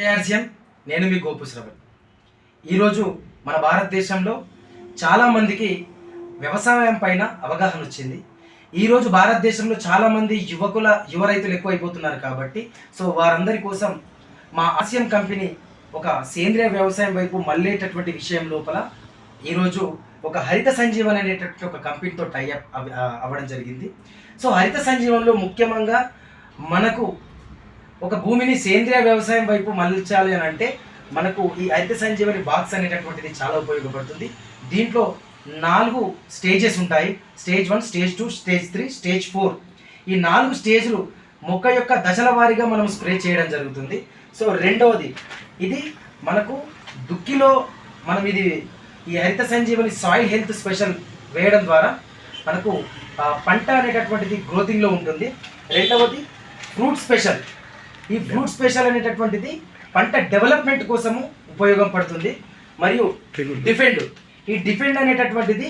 జయర్స్యం నేను మీ గోపు శ్రవణ్. ఈరోజు మన భారతదేశంలో చాలామందికి వ్యవసాయం పైన అవగాహన వచ్చింది. ఈరోజు భారతదేశంలో చాలామంది యువ రైతులు ఎక్కువైపోతున్నారు కాబట్టి వారందరి కోసం మా ఆసియం కంపెనీ ఒక సేంద్రియ వ్యవసాయం వైపు మళ్ళేటటువంటి విషయం లోపల ఈరోజు ఒక హరిత సంజీవన్ అనేటటువంటి ఒక కంపెనీతో టైఅప్ అవ్వడం జరిగింది. హరిత సంజీవన్లో ముఖ్యంగా మనకు ఒక భూమిని సేంద్రియ వ్యవసాయం వైపు మళ్ళించాలి అని అంటే మనకు ఈ హరిత సంజీవని బాక్స్ అనేటటువంటిది చాలా ఉపయోగపడుతుంది. దీంట్లో 4 స్టేజెస్ ఉంటాయి. Stage 1, stage 2, stage 3, stage 4. ఈ 4 స్టేజ్లు మొక్క యొక్క దశల వారీగా మనం స్ప్రే చేయడం జరుగుతుంది. రెండవది ఇది మనకు దుక్కిలో మనం ఈ హరిత సంజీవని సాయిల్ హెల్త్ స్పెషల్ వేయడం ద్వారా మనకు పంట అనేటటువంటిది గ్రోతింగ్లో ఉంటుంది. రెండవది ఫ్రూట్ స్పెషల్. ఈ ఫ్రూట్ స్పెషల్ అనేటటువంటిది పంట డెవలప్మెంట్ కోసము ఉపయోగపడుతుంది. మరియు డిఫెండ్ అనేటటువంటిది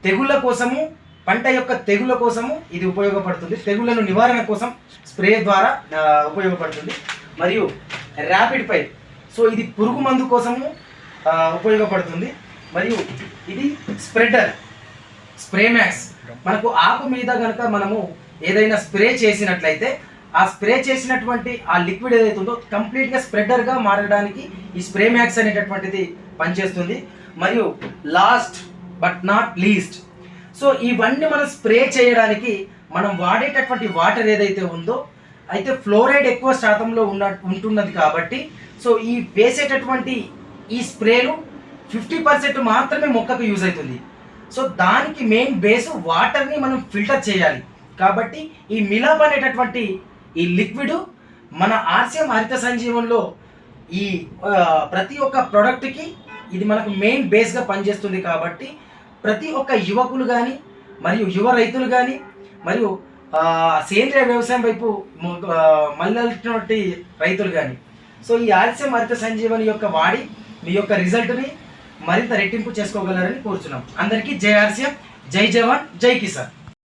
తెగుళ్ళ కోసము, పంట యొక్క తెగుళ్ళ కోసము ఇది ఉపయోగపడుతుంది. తెగుళ్ళను నివారణ కోసం స్ప్రే ద్వారా ఉపయోగపడుతుంది. మరియు ర్యాపిడ్ పైప్, ఇది పురుగు మందు కోసము ఉపయోగపడుతుంది. మరియు ఇది స్ప్రే మ్యాక్స్. మనకు ఆకు మీద కనుక మనము ఏదైనా స్ప్రే చేసినట్లయితే ఆ స్ప్రే చేసినటువంటి ఆ లిక్విడ్ ఏదైతే ఉందో కంప్లీట్గా స్ప్రెడర్గా మారడానికి ఈ స్ప్రే మ్యాక్స్ అనేటటువంటిది పనిచేస్తుంది. మరియు లాస్ట్ బట్ నాట్ లీస్ట్, ఇవన్నీ మనం స్ప్రే చేయడానికి మనం వాడేటటువంటి వాటర్ ఏదైతే ఉందో అయితే ఫ్లోరైడ్ ఎక్కువ శాతంలో ఉంటున్నది కాబట్టి ఈ వేసేటటువంటి ఈ స్ప్రేలు 50% మాత్రమే మొక్కకు యూజ్ అవుతుంది. దానికి మెయిన్ బేస్ వాటర్ని మనం ఫిల్టర్ చేయాలి. కాబట్టి ఈ మిలాప్ అనేటటువంటి ఈ లిక్విడ్ మన ఆర్సిఎం హరిత సంజీవన్లో ఈ ప్రతి ఒక్క ప్రోడక్ట్కి ఇది మనకు మెయిన్ బేస్గా పనిచేస్తుంది. కాబట్టి ప్రతి ఒక్క యువకులు కానీ మరియు యువ రైతులు కానీ మరియు సేంద్రియ వ్యవసాయం వైపు మళ్ళినటువంటి రైతులు కానీ ఈ ఆర్సిఎం హరిత సంజీవని యొక్క వాడి మీ యొక్క రిజల్ట్ని మరింత రెట్టింపు చేసుకోగలరని కోరుచున్నాం. అందరికీ జై ఆర్సిఎం, జై జవాన్, జై కిసాన్.